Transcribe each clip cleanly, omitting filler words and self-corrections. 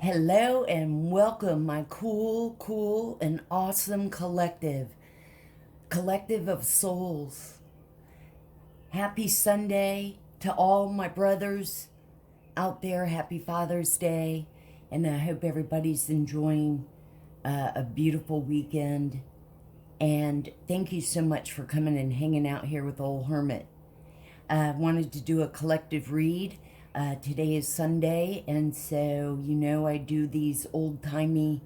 Hello and welcome, my cool, and awesome collective of souls. Happy Sunday to all my brothers out there. Happy Father's Day, and I hope everybody's enjoying a beautiful weekend. And thank you so much for coming and hanging out here with Old Hermit. I wanted to do a collective read. Today is Sunday, and so I do these old-timey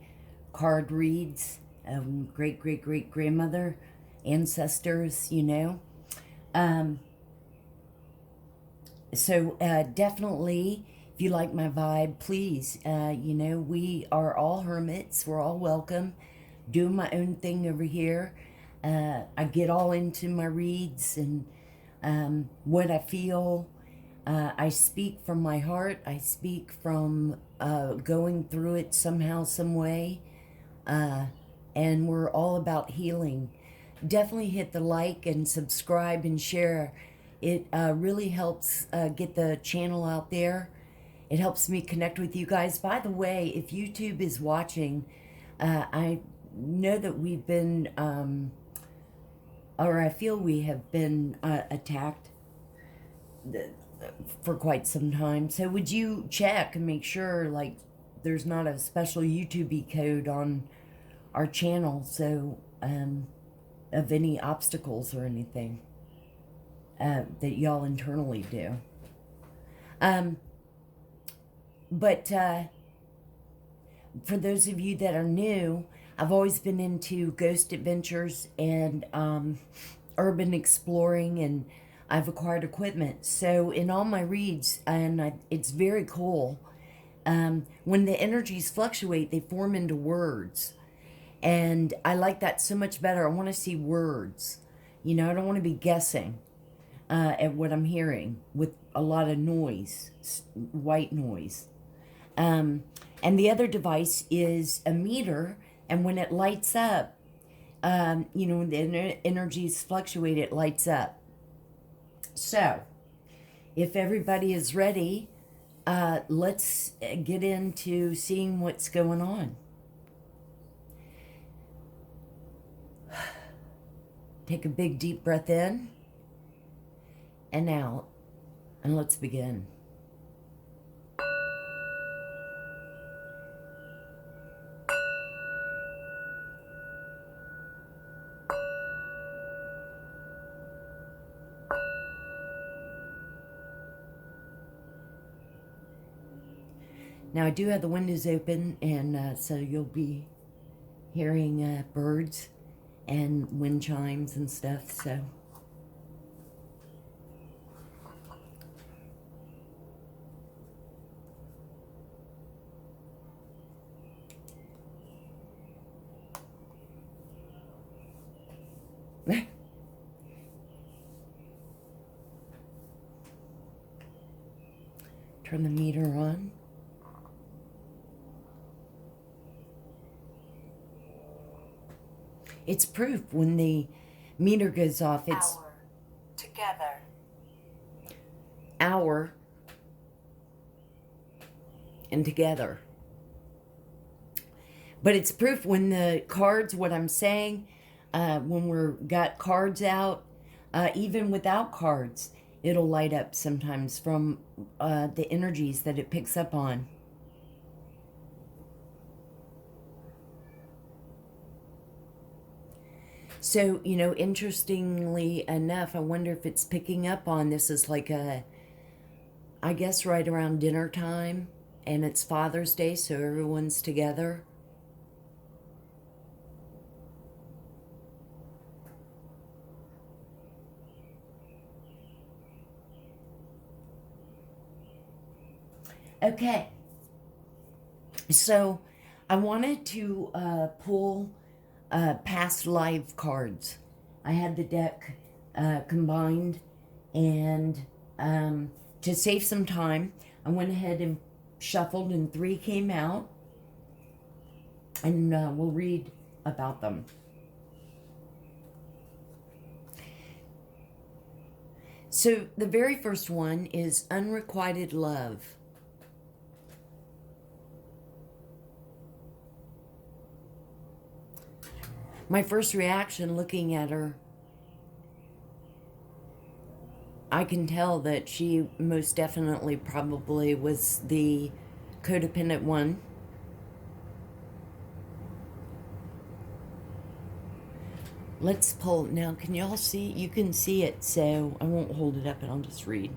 card reads. Great grandmother, ancestors, So definitely, if you like my vibe, please, we are all hermits. We're all welcome. Doing my own thing over here. I get all into my reads and what I feel. I speak from my heart. I speak from going through it somehow, some way. And we're all about healing. Definitely hit the like and subscribe and share. It really helps get the channel out there. It helps me connect with you guys. By the way, if YouTube is watching, I know that we've been, or I feel we have been attacked for quite some time. So would you check and make sure, like, there's not a special YouTube code on our channel, so of any obstacles or anything that y'all internally do. But for those of you that are new, I've always been into ghost adventures and urban exploring, and I've acquired equipment. So in all my reads, and it's very cool, when the energies fluctuate, they form into words. And I like that so much better. I want to see words. I don't want to be guessing at what I'm hearing with a lot of noise, white noise. And the other device is a meter, and when it lights up, when the energies fluctuate, it lights up. So, if everybody is ready, let's get into seeing what's going on. Take a big deep breath in and out, and let's begin. Now I do have the windows open, and so you'll be hearing birds and wind chimes and stuff, so. Turn the meter on. It's proof when the meter goes off. It's hour together. Hour and together. But it's proof when the cards, what I'm saying, when we're got cards out, even without cards, it'll light up sometimes from the energies that it picks up on. So, interestingly enough, I wonder if it's picking up on this is like I guess right around dinner time, and it's Father's Day, so everyone's together. Okay, so I wanted to pull past live cards. I had the deck combined, and to save some time, I went ahead and shuffled, and 3 came out, and we'll read about them. So the very first one is unrequited love. My first reaction looking at her, I can tell that she most definitely probably was the codependent one. Let's pull. Now, can y'all see? You can see it, so I won't hold it up and I'll just read.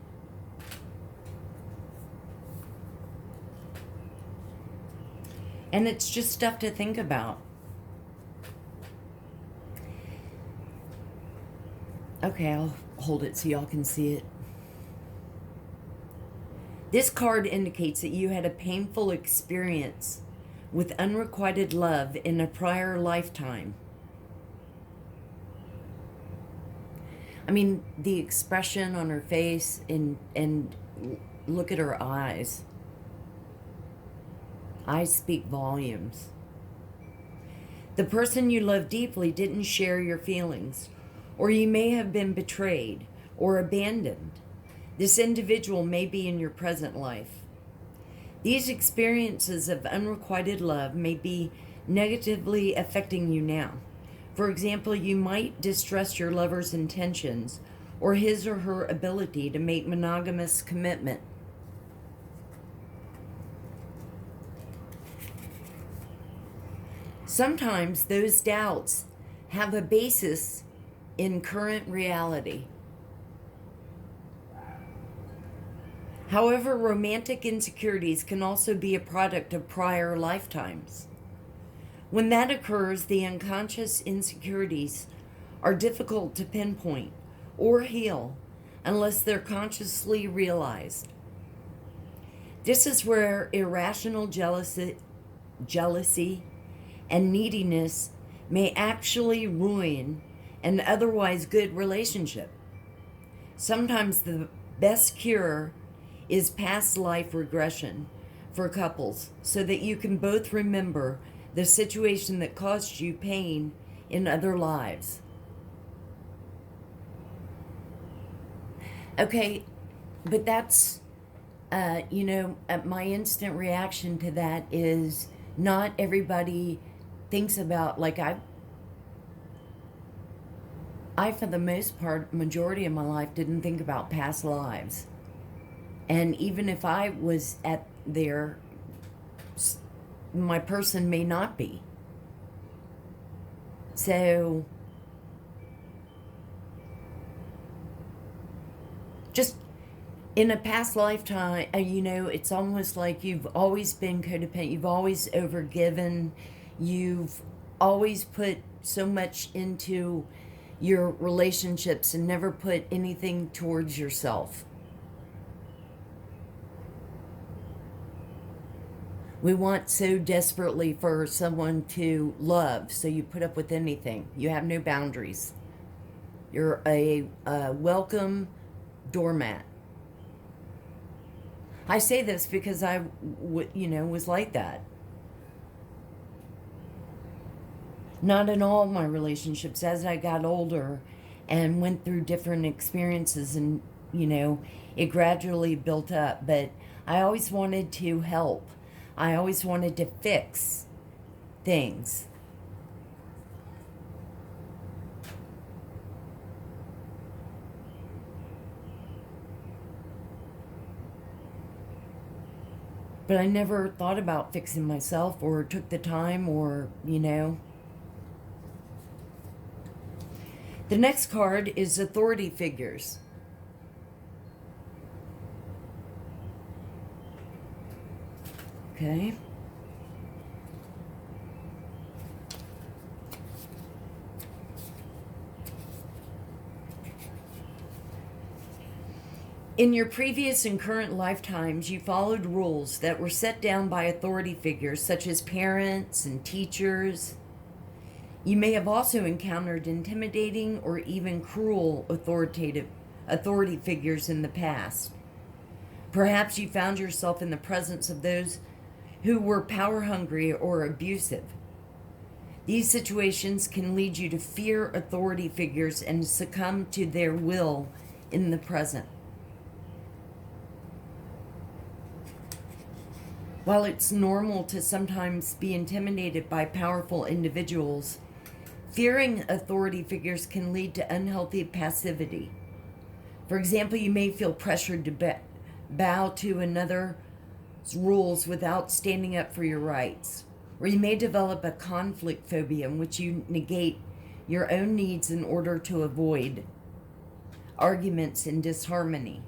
And it's just stuff to think about. Okay, I'll hold it so y'all can see it. This card indicates that you had a painful experience with unrequited love in a prior lifetime. I mean, the expression on her face and look at her eyes. Eyes speak volumes. The person you love deeply didn't share your feelings, or you may have been betrayed or abandoned. This individual may be in your present life. These experiences of unrequited love may be negatively affecting you now. For example, you might distrust your lover's intentions or his or her ability to make monogamous commitment. Sometimes those doubts have a basis in current reality. However, romantic insecurities can also be a product of prior lifetimes. When that occurs, the unconscious insecurities are difficult to pinpoint or heal unless they're consciously realized. This is where irrational jealousy and neediness may actually ruin an otherwise good relationship. Sometimes the best cure is past life regression for couples so that you can both remember the situation that caused you pain in other lives. Okay, but that's, my instant reaction to that is not everybody thinks about, like I for the most part, majority of my life, didn't think about past lives. And even if I was at there, my person may not be. So, just in a past lifetime, it's almost like you've always been codependent, you've always overgiven, you've always put so much into your relationships and never put anything towards yourself. We want so desperately for someone to love, so you put up with anything. You have no boundaries. You're a welcome doormat. I say this because I was like that. Not in all my relationships. As I got older and went through different experiences and, it gradually built up. But I always wanted to help. I always wanted to fix things. But I never thought about fixing myself or took the time or. The next card is authority figures. Okay. In your previous and current lifetimes, you followed rules that were set down by authority figures such as parents and teachers. You may have also encountered intimidating or even cruel authority figures in the past. Perhaps you found yourself in the presence of those who were power hungry or abusive. These situations can lead you to fear authority figures and succumb to their will in the present. While it's normal to sometimes be intimidated by powerful individuals, Fearing authority figures can lead to unhealthy passivity. For example, you may feel pressured to bow to another's rules without standing up for your rights. Or you may develop a conflict phobia in which you negate your own needs in order to avoid arguments and disharmony.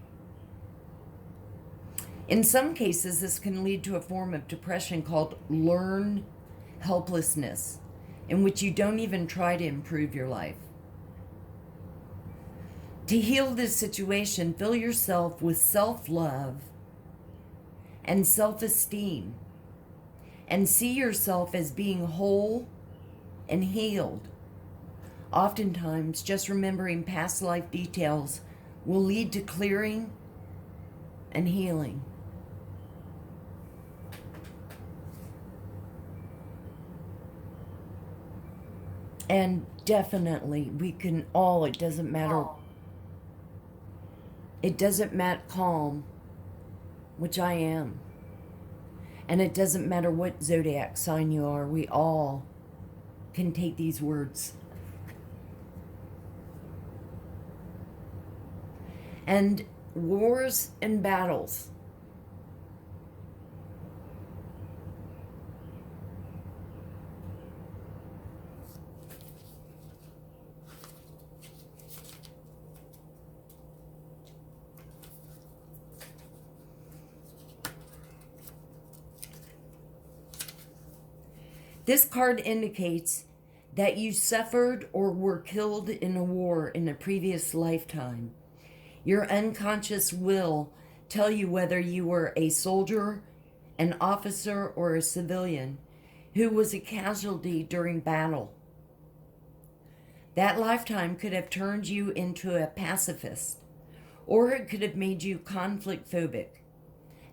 In some cases, this can lead to a form of depression called learned helplessness, in which you don't even try to improve your life. To heal this situation, fill yourself with self-love and self-esteem, and see yourself as being whole and healed. Oftentimes, just remembering past life details will lead to clearing and healing. And definitely, we can all, it doesn't matter calm, which I am. And it doesn't matter what zodiac sign you are, we all can take these words. And wars and battles. This card indicates that you suffered or were killed in a war in a previous lifetime. Your unconscious will tell you whether you were a soldier, an officer, or a civilian who was a casualty during battle. That lifetime could have turned you into a pacifist, or it could have made you conflict phobic,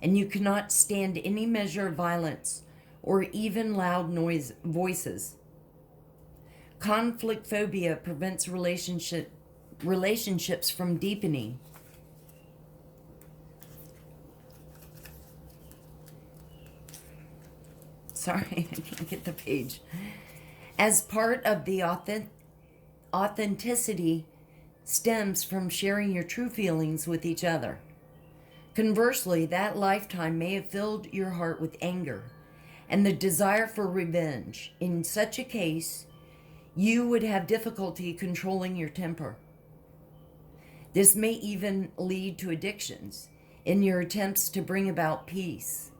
and you cannot stand any measure of violence or even loud voices. Conflict phobia prevents relationships from deepening. Sorry, I can't get the page. As part of the authenticity stems from sharing your true feelings with each other. Conversely, that lifetime may have filled your heart with anger and the desire for revenge. In such a case, you would have difficulty controlling your temper. This may even lead to addictions in your attempts to bring about peace.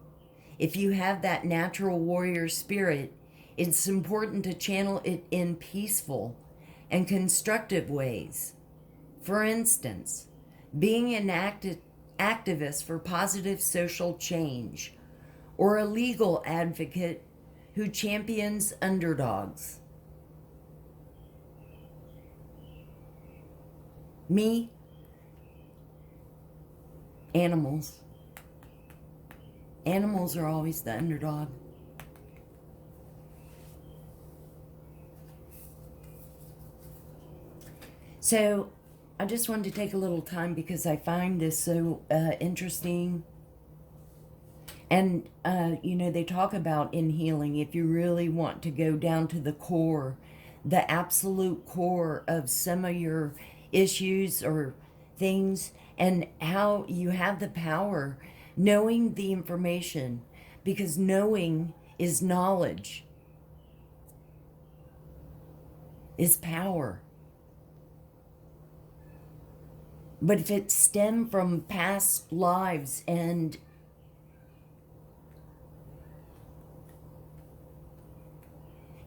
If you have that natural warrior spirit, it's important to channel it in peaceful and constructive ways. For instance, being an activist for positive social change, or a legal advocate who champions underdogs. Me, animals. Animals are always the underdog. So I just wanted to take a little time because I find this so interesting. And, they talk about in healing, if you really want to go down to the core, the absolute core of some of your issues or things, and how you have the power, knowing the information, because knowing is knowledge, is power. But if it stemmed from past lives and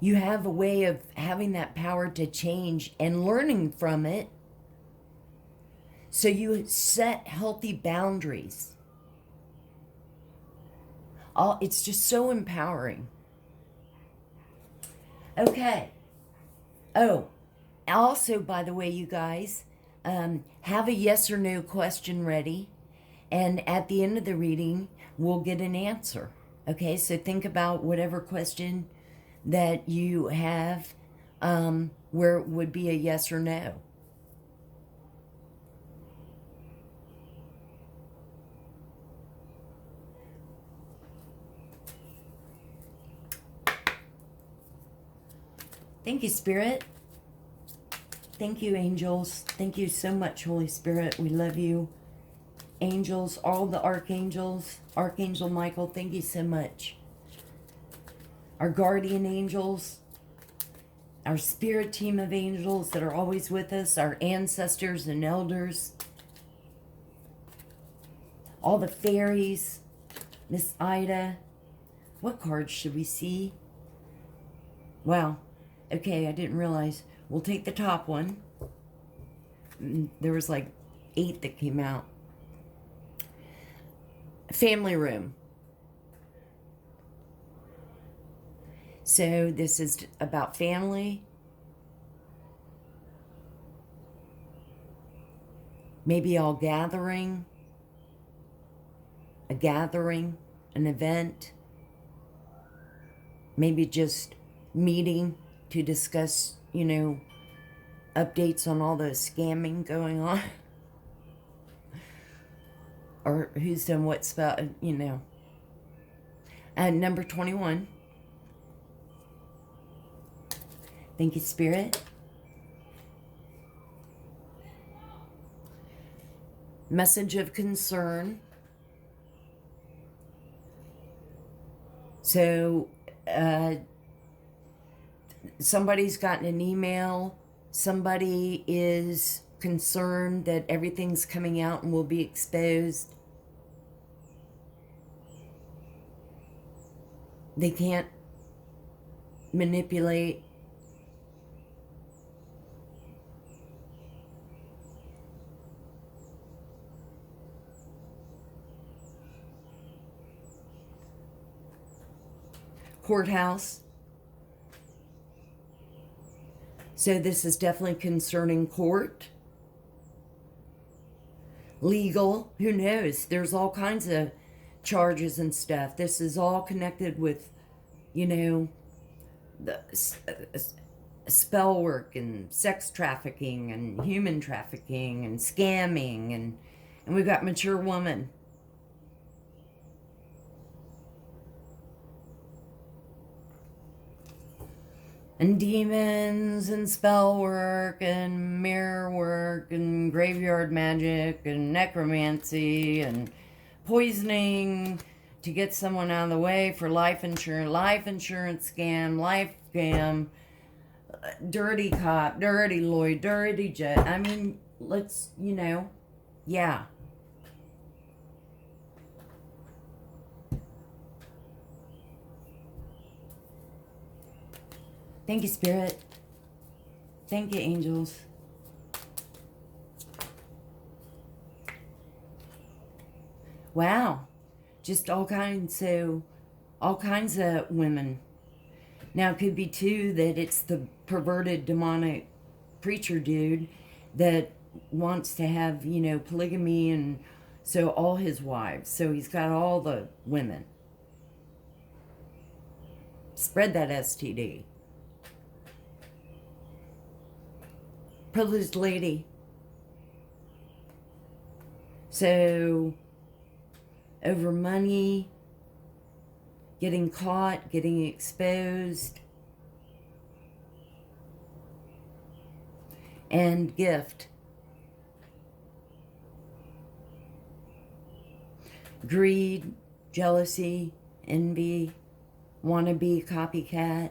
you have a way of having that power to change and learning from it, so you set healthy boundaries. It's just so empowering. Okay. Oh, also, by the way, you guys, have a yes or no question ready, and at the end of the reading, we'll get an answer. Okay, so think about whatever question that you have, where it would be a yes or no. Thank you, Spirit. Thank you, angels. Thank you so much, Holy Spirit. We love you. Angels, all the archangels, Archangel Michael, thank you so much. Our guardian angels, our spirit team of angels that are always with us, our ancestors and elders, all the fairies, Miss Ida. What cards should we see? Wow. Okay, I didn't realize. We'll take the top one. There was like 8 that came out. Family room. So this is about family. Maybe all gathering. A gathering, an event. Maybe just meeting to discuss, you know, updates on all the scamming going on. Or who's done what spell, you know. And number 21. Thank you, Spirit. Message of concern. So, somebody's gotten an email. Somebody is concerned that everything's coming out and will be exposed. They can't manipulate. Courthouse. So this is definitely concerning court. Legal, who knows? There's all kinds of charges and stuff. This is all connected with, you know, the spell work and sex trafficking and human trafficking and scamming, and we've got mature woman. And demons and spell work and mirror work and graveyard magic and necromancy and poisoning to get someone out of the way for life insurance scam, life scam, dirty cop, dirty lawyer, dirty judge. I mean, let's, you know, yeah. Thank you, Spirit. Thank you, angels. Wow. Just all kinds of women. Now, it could be, too, that it's the perverted, demonic preacher dude that wants to have, you know, polygamy, and so all his wives. So he's got all the women. Spread that STD. Privileged lady. So, over money, getting caught, getting exposed, and gift. Greed, jealousy, envy, wannabe copycat,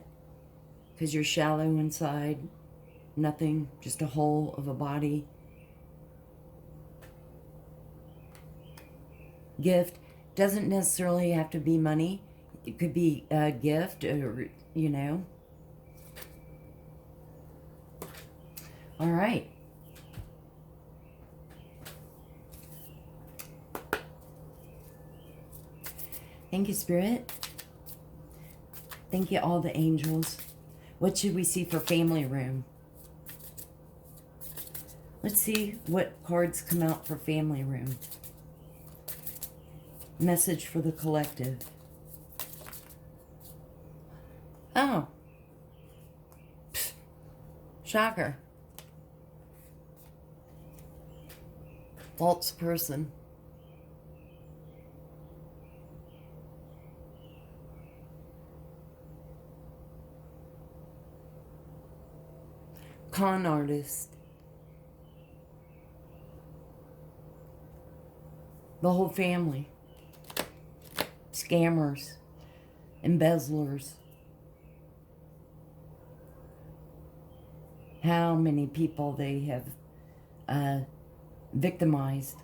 because you're shallow inside. Nothing, just a hole of a body. Gift doesn't necessarily have to be money. It could be a gift, or, you know. All right. Thank you, Spirit. Thank you, all the angels. What should we see for family room? Let's see what cards come out for family room. Message for the collective. Oh. Pfft. Shocker. False person. con artist. The whole family. Scammers. Embezzlers. How many people they have victimized.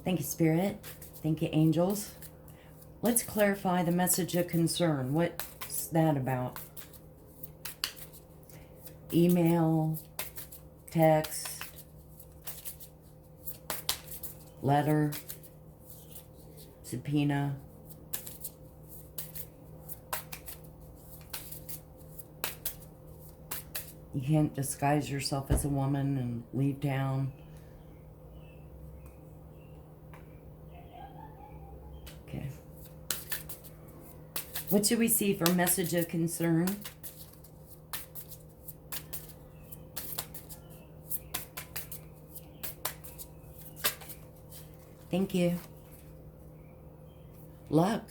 Thank you, Spirit. Thank you, angels. Let's clarify the message of concern. What's that about? Email, text, letter, subpoena. You can't disguise yourself as a woman and leave town. Okay. What should we see for message of concern? Thank you. Luck.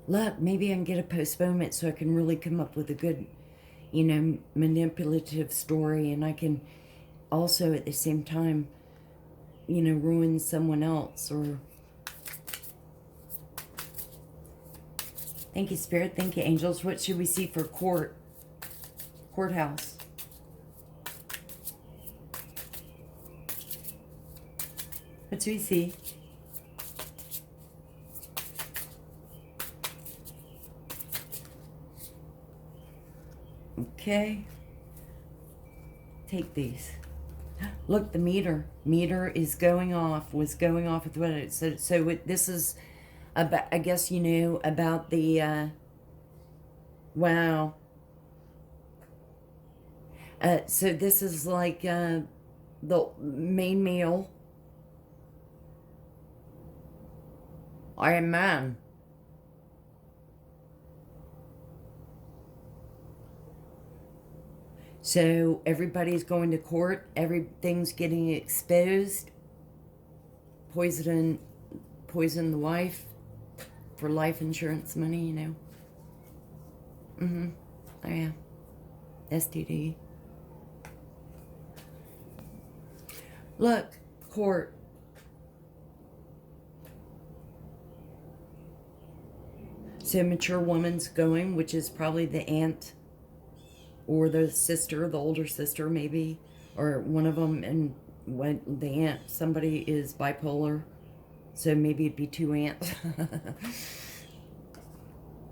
Luck. Maybe I can get a postponement so I can really come up with a good, you know, manipulative story, and I can also at the same time, you know, ruin someone else. Or thank you, Spirit. Thank you, angels. What should we see for courthouse? What do we see? Okay. Take these. Look, the meter. Meter is going off. Was going off with what it said. So this is about, I guess you knew about the, wow. So this is like the main meal. Iron Man. So everybody's going to court. Everything's getting exposed. Poison the wife for life insurance money, you know. Oh yeah. STD. Look, court. So mature woman's going, which is probably the aunt or the sister, the older sister maybe, or one of them. And when the aunt, somebody is bipolar, so maybe it'd be two aunts.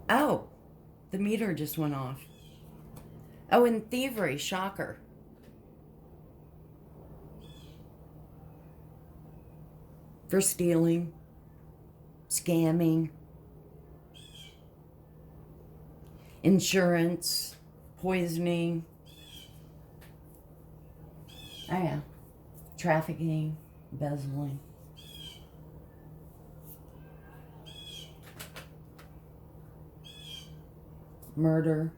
Oh, the meter just went off. Oh, and thievery, shocker. For stealing, scamming, insurance, poisoning. Oh yeah. Trafficking, embezzling. Murder.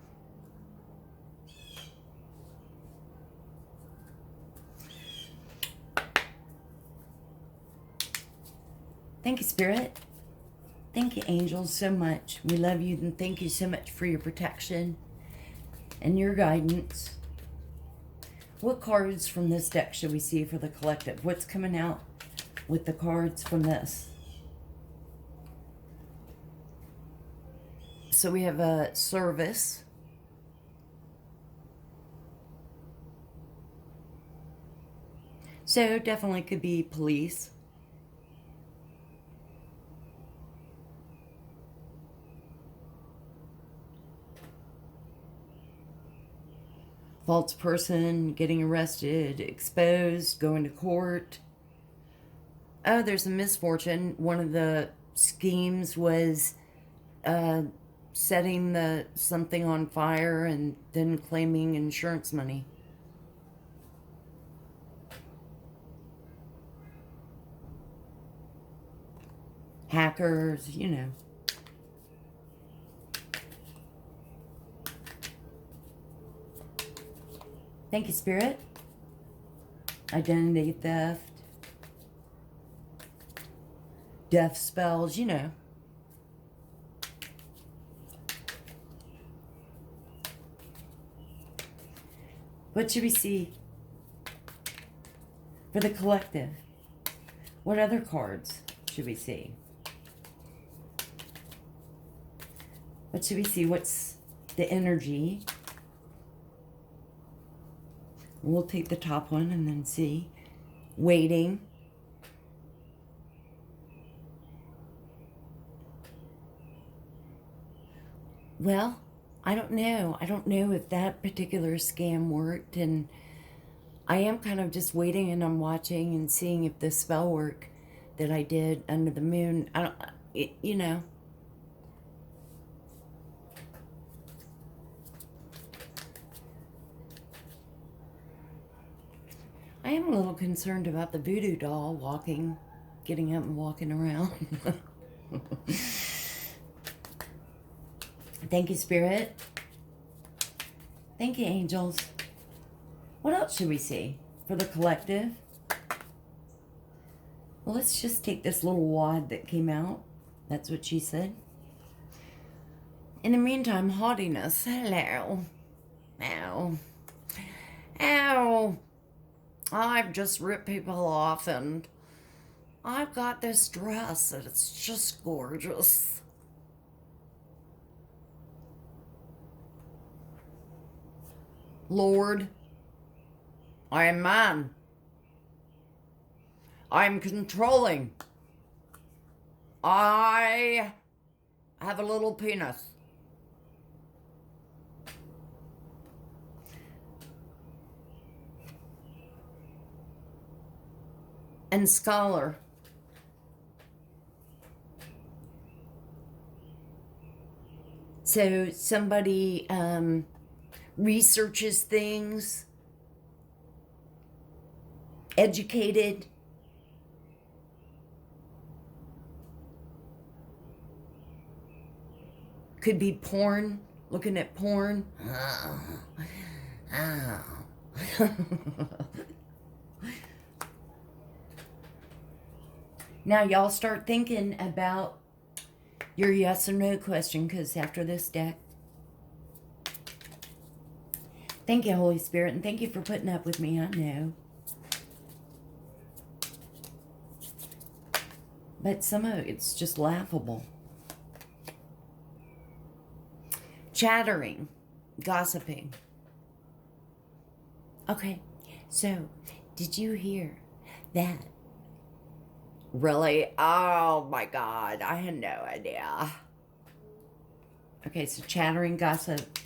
Thank you, Spirit. Thank you, angels, so much. We love you, and thank you so much for your protection and your guidance. What cards from this deck should we see for the collective? What's coming out with the cards from this? So we have a service. So definitely could be police. False person, getting arrested, exposed, going to court. Oh, there's a misfortune. One of the schemes was setting something on fire and then claiming insurance money. Hackers, you know. Thank you, Spirit. Identity theft. death spells, you know. What should we see for the collective? What other cards should we see? What should we see? What's the energy? We'll take the top one and then see. Waiting. Well, I don't know. I don't know if that particular scam worked, and I am kind of just waiting, and I'm watching and seeing if the spell work that I did under the moon, you know. I am a little concerned about the voodoo doll getting up and walking around. Thank you, Spirit. Thank you, angels. What else should we see for the collective? Well, let's just take this little wad that came out. That's what she said. In the meantime, haughtiness. Hello. Ow. Ow. I've just ripped people off, and I've got this dress, and it's just gorgeous. Lord, I am man. I am controlling. I have a little penis. And scholar. So somebody researches things, educated, could be porn, looking at porn. Now y'all start thinking about your yes or no question, because after this deck, thank you, Holy Spirit, and thank you for putting up with me, I know. But some of it's just laughable. Chattering, gossiping. Okay, so did you hear that? Really? Oh my God, I had no idea. Okay, so chattering, gossip.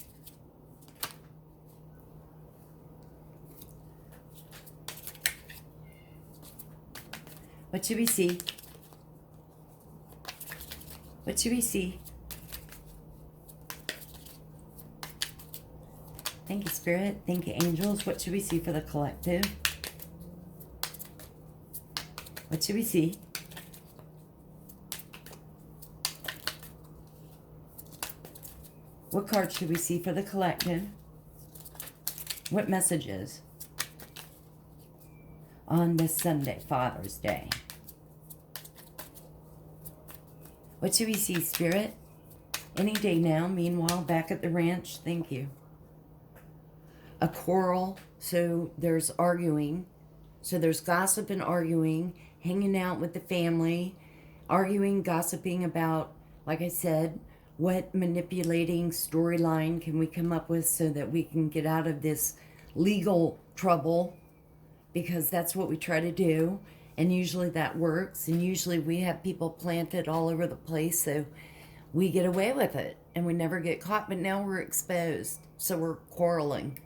What should we see? What should we see? Thank you, Spirit. Thank you, angels. What should we see for the collective? What should we see? What card should we see for the collective? What messages on this Sunday, Father's Day? What should we see, Spirit? Any day now. Meanwhile, back at the ranch. Thank you. A quarrel. So there's arguing. So there's gossip and arguing. Hanging out with the family. Arguing, gossiping about, like I said, what manipulating storyline can we come up with so that we can get out of this legal trouble? Because that's what we try to do. And usually that works. And usually we have people planted all over the place, so we get away with it. And we never get caught, but now we're exposed. So we're quarreling.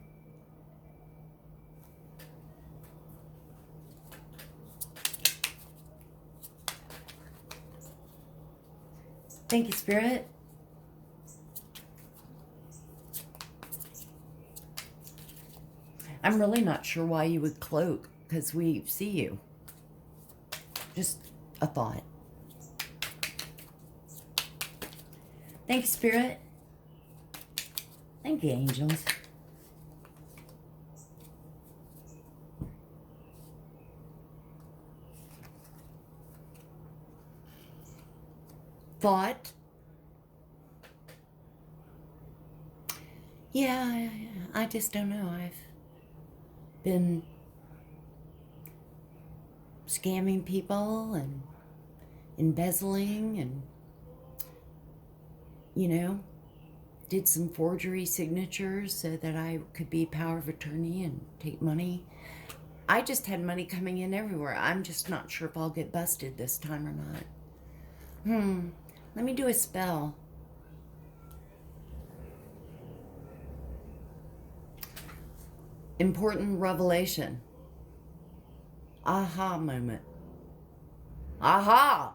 Thank you, Spirit. I'm really not sure why you would cloak, because we see you. Just a thought. Thank you, Spirit. Thank you, angels. thought. Yeah, I just don't know. I've been scamming people and embezzling and, you know, did some forgery signatures so that I could be power of attorney and take money. I just had money coming in everywhere. I'm just not sure if I'll get busted this time or not. Let me do a spell. Important revelation. Aha moment. Aha!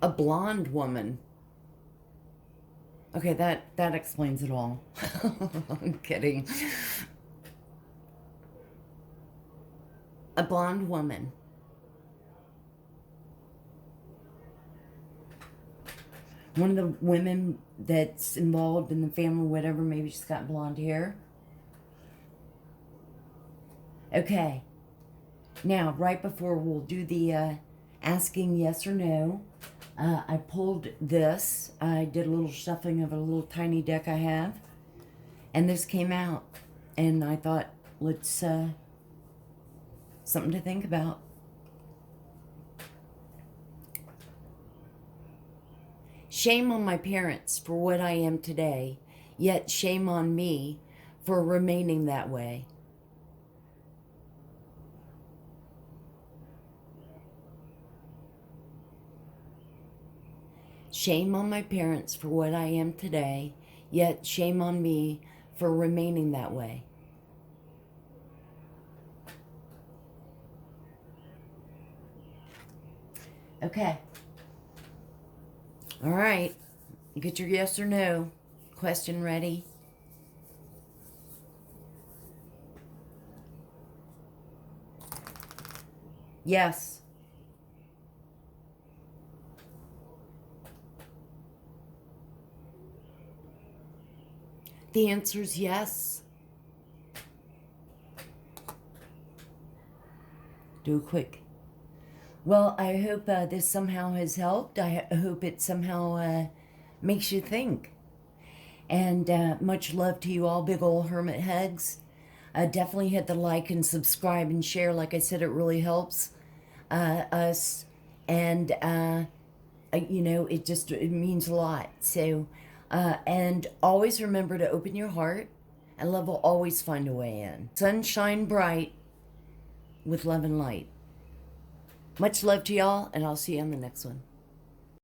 A blonde woman. Okay, that explains it all. I'm kidding. A blonde woman. One of the women that's involved in the family, whatever, maybe she's got blonde hair. Okay. Now, right before we'll do the asking yes or no, I pulled this. I did a little shuffling of a little tiny deck I have. And this came out. And I thought, let's, something to think about. Shame on my parents for what I am today, yet shame on me for remaining that way. Shame on my parents for what I am today, yet shame on me for remaining that way. Okay. All right. Get your yes or no question ready. Yes. The answer is yes. Do a quick. Well, I hope this somehow has helped. I hope it somehow makes you think. And much love to you all, big old hermit hugs. Definitely hit the like and subscribe and share. Like I said, it really helps us. And, you know, it means a lot. So, and always remember to open your heart, and love will always find a way in. Sunshine bright with love and light. Much love to y'all, and I'll see you on the next one.